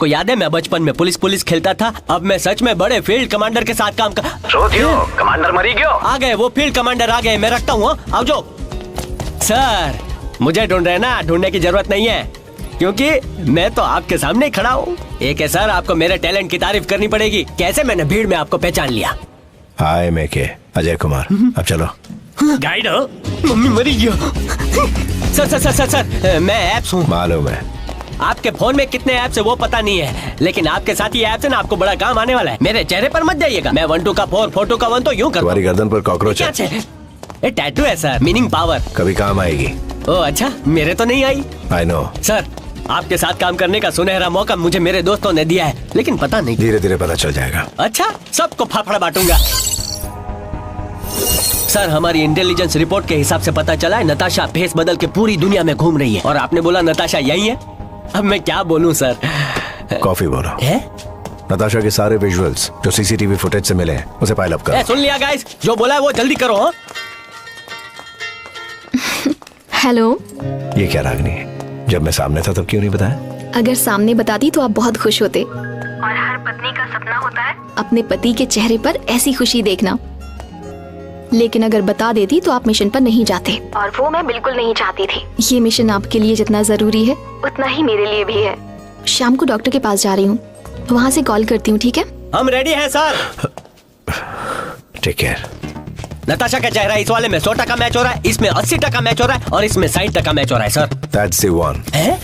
को याद है मैं बचपन में पुलिस खेलता था, अब मैं सच में बड़े फील्ड कमांडर के साथ काम कर। कमांडर मरी गयो। आ गए वो फील्ड कमांडर आ गए, मैं रखता हूँ। आओ जो सर, मुझे ढूंढ रहे ना, ढूंढने की जरूरत नहीं है क्योंकि मैं तो आपके सामने ही खड़ा हूँ। एक है सर, आपको मेरे टैलेंट की तारीफ करनी पड़ेगी। कैसे मैंने भीड़ में आपको पहचान लिया। हाय मैं के अजय कुमार। अब चलो। गाइड मम्मी मरी गयो। Sir sir sir sir sir मैं ऐप्स हूँ। मालूम है। आपके फोन में कितने ऐप्स है वो पता नहीं है, लेकिन आपके साथ ये ऐप्स है ना, आपको बड़ा काम आने वाला है। मेरे चेहरे पर मत जाइएगा। मैं 1 2 का 4 4 2 का 1 तो यूं कर। तुम्हारी गर्दन पर कॉकरोच है। ये टैटू है सर, मीनिंग पावर। कभी काम आएगी। ओह अच्छा, मेरे तो नहीं आई। आई नो सर, आपके साथ काम करने का सुनहरा मौका मुझे मेरे दोस्तों ने दिया है, लेकिन पता नहीं। धीरे धीरे पता चल जाएगा। अच्छा, सबको फाफड़ा बांटूंगा। सर, हमारी इंटेलिजेंस रिपोर्ट के हिसाब से पता चला है नताशा भेस बदल के पूरी दुनिया में घूम रही है। और आपने बोला नताशा यही है। अब मैं क्या बोलूं सर। कॉफी बोलो। है? नताशा के सारे विजुअल्स जो सीसीटीवी फुटेज से मिले हैं उसे पाइल अप करो। सुन लिया गाइस, जो बोला है वो जल्दी करो। हाँ? हेलो। ये क्या रागनी है? जब मैं सामने था तब क्यों नहीं बताया? अगर सामने बताती तो आप बहुत खुश होते। और हर पत्नी का सपना होता है अपने पति के चेहरे पर ऐसी खुशी देखना। लेकिन अगर बता देती तो आप मिशन पर नहीं जाते, और वो मैं बिल्कुल नहीं चाहती थी। ये मिशन आपके लिए जितना जरूरी है उतना ही मेरे लिए भी है। शाम को डॉक्टर के पास जा रही हूँ, वहाँ से कॉल करती हूँ, ठीक है? हम रेडी हैं सर। Take care. नताशा का चेहरा इस वाले में 100% मैच हो रहा है, इसमें 80% मैच हो रहा है और इसमें 60% मैच हो रहा है सर। That's the one. है?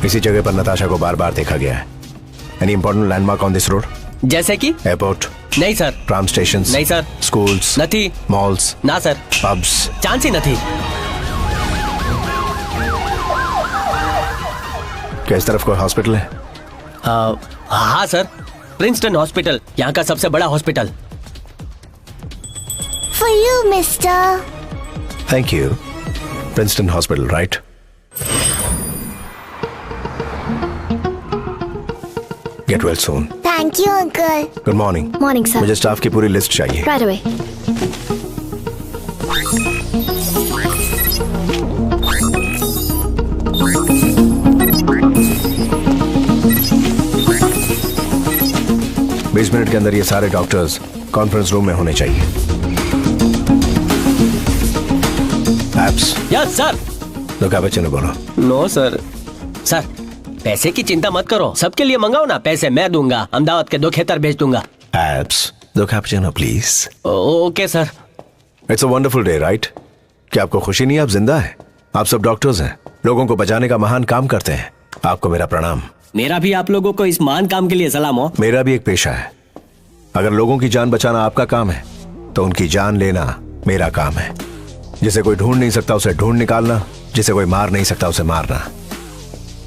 इसी जगह पर नताशा को बार बार देखा गया है। Any important landmark on this road? जैसे कि एयरपोर्ट? नहीं सर। Tram station? नहीं सर। स्कूल्स? नहीं। मॉल्स? ना सर। पब्स? चांस ही नहीं। क्या इस तरफ कोई हॉस्पिटल है? हाँ सर, प्रिंसटन हॉस्पिटल, यहाँ का सबसे बड़ा hospital. For you, mister. Thank you. Princeton Hospital, right? Get well soon. Thank you, uncle. Good morning. Morning, sir. मुझे स्टाफ की पूरी लिस्ट चाहिए। Right away. बीस मिनट के अंदर ये सारे डॉक्टर्स कॉन्फ्रेंस रूम में होने चाहिए। एप्स? Yes sir. तो क्या बच्चे ने बोलो? No sir. सर, पैसे की चिंता मत करो, सबके लिए मंगाओ ना, पैसे मैं दूंगा। अहमदाबाद के 2 खेतर भेज दूंगा। एप्स, दो cappuccino please. Okay sir. It's a wonderful day, right? क्या आपको खुशी नहीं है आप जिंदा हैं? आप सब डॉक्टर्स हैं, लोगों को बचाने का महान काम करते हैं। आपको मेरा प्रणाम। मेरा भी आप लोगों को इस महान काम के लिए सलाम हो। मेरा भी एक पेशा है। अगर लोगों की जान बचाना आपका काम है तो उनकी जान लेना मेरा काम है। जिसे कोई ढूंढ नहीं सकता उसे ढूंढ निकालना, जिसे कोई मार नहीं सकता उसे मारना,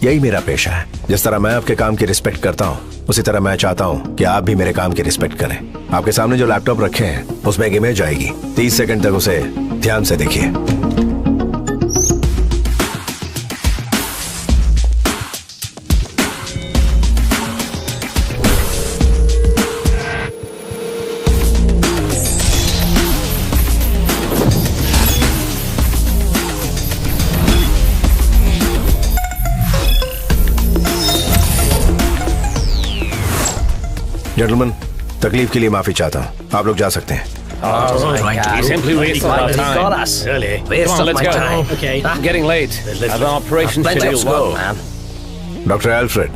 यही मेरा पेशा है। जिस तरह मैं आपके काम की रिस्पेक्ट करता हूँ उसी तरह मैं चाहता हूँ कि आप भी मेरे काम की रिस्पेक्ट करें। आपके सामने जो लैपटॉप रखे हैं उसमें एक इमेज आएगी, 30 सेकंड तक उसे ध्यान से देखिए। जेंटलमैन, तकलीफ के लिए माफी चाहता हूँ, आप लोग जा सकते हैं। He simply wasted our time. Really? Come on, let's go. Okay. I'm getting late. I have an operation to do. Let's go, man. Doctor Alfred.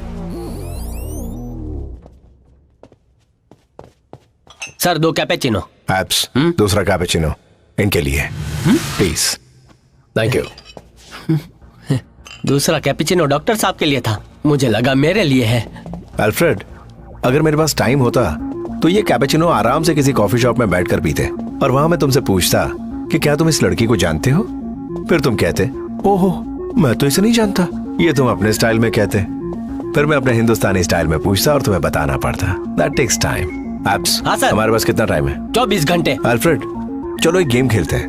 Sir, 2 cappuccino. Apps, दूसरा कैपेचिनो इनके लिए प्लीज। Thank you. दूसरा cappuccino doctor साहब के लिए था, मुझे लगा मेरे लिए है। अल्फ्रेड, अगर मेरे पास टाइम होता तो ये कैपेचिनो आराम से किसी कॉफी शॉप में बैठकर पीते और वहां मैं तुमसे पूछता कि क्या तुम इस लड़की को जानते हो, फिर तुम कहते ओहो मैं तो इसे नहीं जानता, ये तुम अपने स्टाइल में कहते, फिर मैं अपने हिंदुस्तानी स्टाइल में पूछता और तुम्हें बताना पड़ता। That takes time. एब्स, हाँ सर। हमारे पास कितना टाइम है? 24 घंटे। अल्फ्रेड, चलो एक गेम खेलते हैं।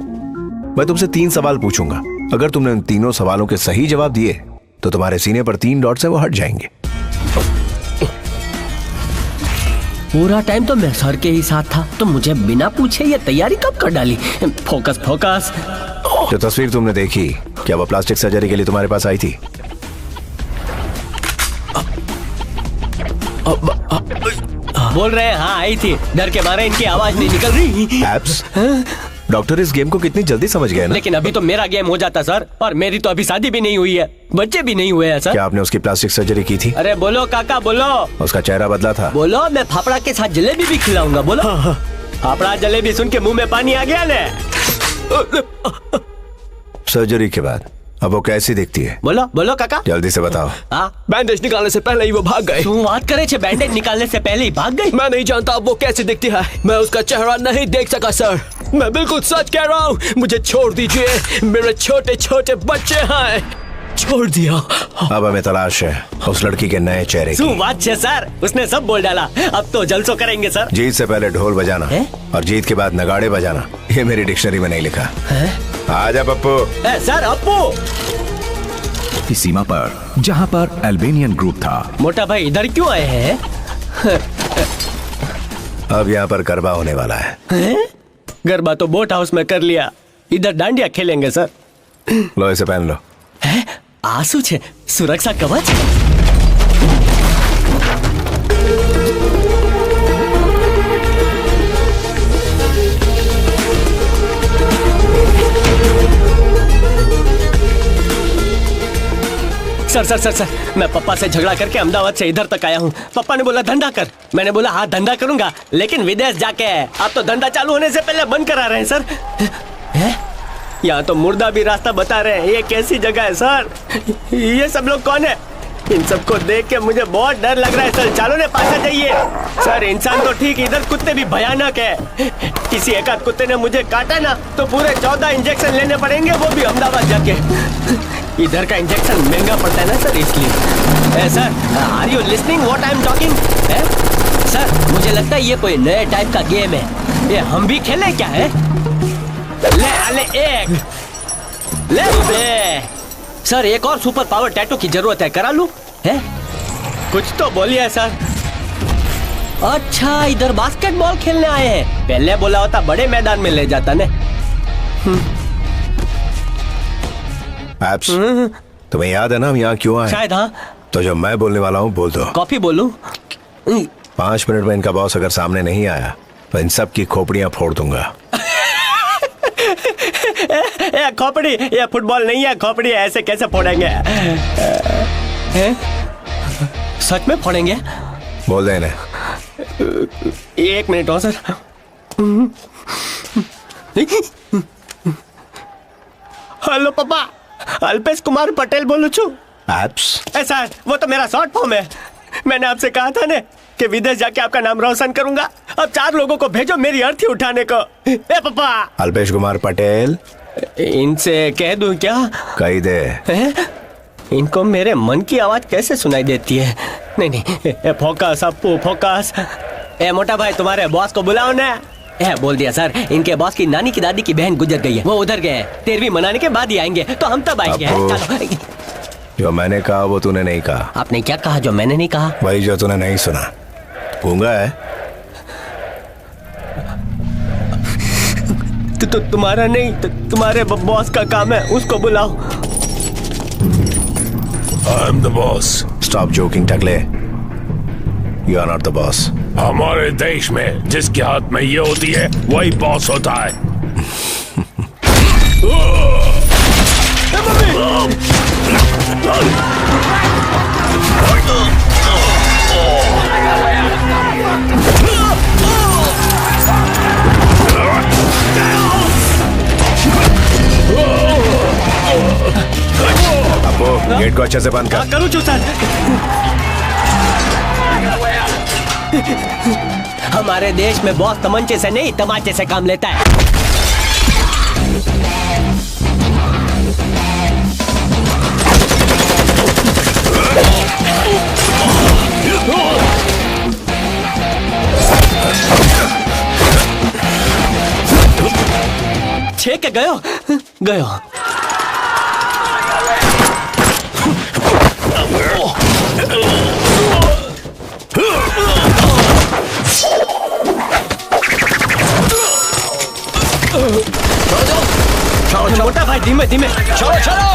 मैं तुमसे 3 सवाल पूछूंगा, अगर तुमने उन तीनों सवालों के सही जवाब दिए तो तुम्हारे सीने पर 3 डॉट्स हैं, वो हट जाएंगे। पूरा टाइम तो मैं सर के ही साथ था, तो मुझे बिना पूछे ये तैयारी कब कर डाली? Focus focus. जो तस्वीर तुमने देखी, क्या वो प्लास्टिक सर्जरी के लिए तुम्हारे पास आई थी? बोल रहे हैं हाँ आई थी, डर के मारे इनकी आवाज नहीं निकल रही। एब्स, डॉक्टर इस गेम को कितनी जल्दी समझ गए ना? लेकिन अभी तो मेरा गेम हो जाता सर, और मेरी तो अभी शादी भी नहीं हुई है, बच्चे भी नहीं हुए हैं सर। क्या आपने उसकी प्लास्टिक सर्जरी की थी? अरे बोलो काका बोलो। उसका चेहरा बदला था? बोलो, मैं फाफड़ा के साथ जलेबी भी खिलाऊंगा। बोलो। फाफड़ा जलेबी सुन के मुंह में पानी आ गया ने। सर्जरी के बाद अब वो कैसी दिखती है? बोलो बोलो काका, जल्दी से बताओ। बैंडेज निकालने से पहले ही वो भाग गए। तू बात करे छे, बैंडेज निकालने से पहले ही भाग गई? मैं नहीं जानता अब वो कैसी दिखती है, मैं उसका चेहरा नहीं देख सका सर, मैं बिल्कुल सच कह रहा हूँ, मुझे छोड़ दीजिए, मेरे छोटे छोटे बच्चे हैं, छोड़ दिया। अब हमें तलाश है उस लड़की के नए चेहरे की। बात छे सर, उसने सब बोल डाला, अब तो जलसो करेंगे सर। जीत से पहले ढोल बजाना है? और जीत के बाद नगाड़े बजाना, ये मेरी डिक्शनरी में नहीं लिखा है? आजा पप्पू। सर अप्पू। की सीमा पर जहां पर अल्बेनियन ग्रुप था। मोटा भाई इधर क्यों आए हैं? अब यहाँ पर गरबा होने वाला है। गरबा तो बोट हाउस में कर लिया, इधर डांडिया खेलेंगे सर। लो इसे पहन लो। आंसू छे, सुरक्षा कवच। सर सर सर सर, मैं पापा से झगड़ा करके अहमदाबाद से इधर तक आया हूँ। पापा ने बोला धंधा कर, मैंने बोला हाँ धंधा करूंगा, लेकिन विदेश जाके। अब तो धंधा चालू होने से पहले बंद करा रहे हैं सर। यहाँ तो मुर्दा भी रास्ता बता रहे हैं, ये कैसी जगह है सर? ये सब लोग कौन है? इन सबको देख के मुझे बहुत डर लग रहा है सर, चालों ने पास आ जाइए। सर इंसान तो ठीक, इधर कुत्ते भी भयानक है। किसी एकाध कुत्ते ने मुझे काटा ना तो पूरे 14 इंजेक्शन लेने पड़ेंगे, वो भी अहमदाबाद जाके। इधर का इंजेक्शन महंगा पड़ता है ना सर, इसलिए। Sir are you listening what I am talking? Sir मुझे लगता है ये कोई नए टाइप का गेम है, ये हम भी खेले क्या है? ले एक ले बे। सर एक और सुपर पावर टैटू की जरूरत है, करा लूं? है कुछ तो बोलिए सर। अच्छा इधर बास्केटबॉल खेलने आए हैं, पहले बोला होता बड़े मैदान में ले जाता ने। एब्स, तुम्हें याद है ना हम यहाँ क्यों आए? शायद हाँ। तो जो मैं बोलने वाला हूँ बोल दो। कॉफी बोलूं? 5 मिनट में इनका बॉस अगर सामने नहीं आया तो इन सब की खोपड़ियाँ फोड़ दूंगा। ये खोपड़ी, ये फुटबॉल नहीं है, खोपड़ी है, ऐसे कैसे फोड़ेंगे? सच में फोड़ेंगे? बोल देने। 1 मिनट हो सर। हेलो पापा, अल्पेश कुमार पटेल बोलू छू। एब्स, सर वो तो मेरा शॉर्ट फॉर्म है, मैंने आपसे कहा था ना कि विदेश जाके आपका नाम रोशन करूंगा। अब 4 लोगों को भेजो मेरी अर्थी उठाने को। ए पापा। अल्पेश कुमार पटेल, इनसे कह दूं क्या? कही दे। इनको मेरे मन की आवाज कैसे सुनाई देती है? नहीं नहीं, फोकस अप्पू फोकस। मोटा भाई तुम्हारे बॉस को बुलाओ ना। बोल दिया सर, इनके बॉस की नानी की दादी की बहन गुजर गई है, वो उधर गए हैं, 13वीं मनाने के बाद ही आएंगे, तो हम तब आएंगे। चलो। जो मैंने कहा वो तूने नहीं कहा। आपने क्या कहा जो मैंने नहीं कहा? वही जो तूने नहीं सुना। गूंगा है? तो तुम्हारा नहीं, तुम्हारे बॉस का काम है, उसको बुलाओ। I am the boss. Stop joking, Takle. You are not the boss. हमारे देश में जिसके हाथ में ये होती है वही बॉस होता है। गेट को अच्छे से बंद कर। करूँ सर। हमारे देश में बॉस तमंचे से नहीं तमाचे से काम लेता है। छेक के गयो गयो। चलो मोटा भाई धीमे धीमे चलो चलो।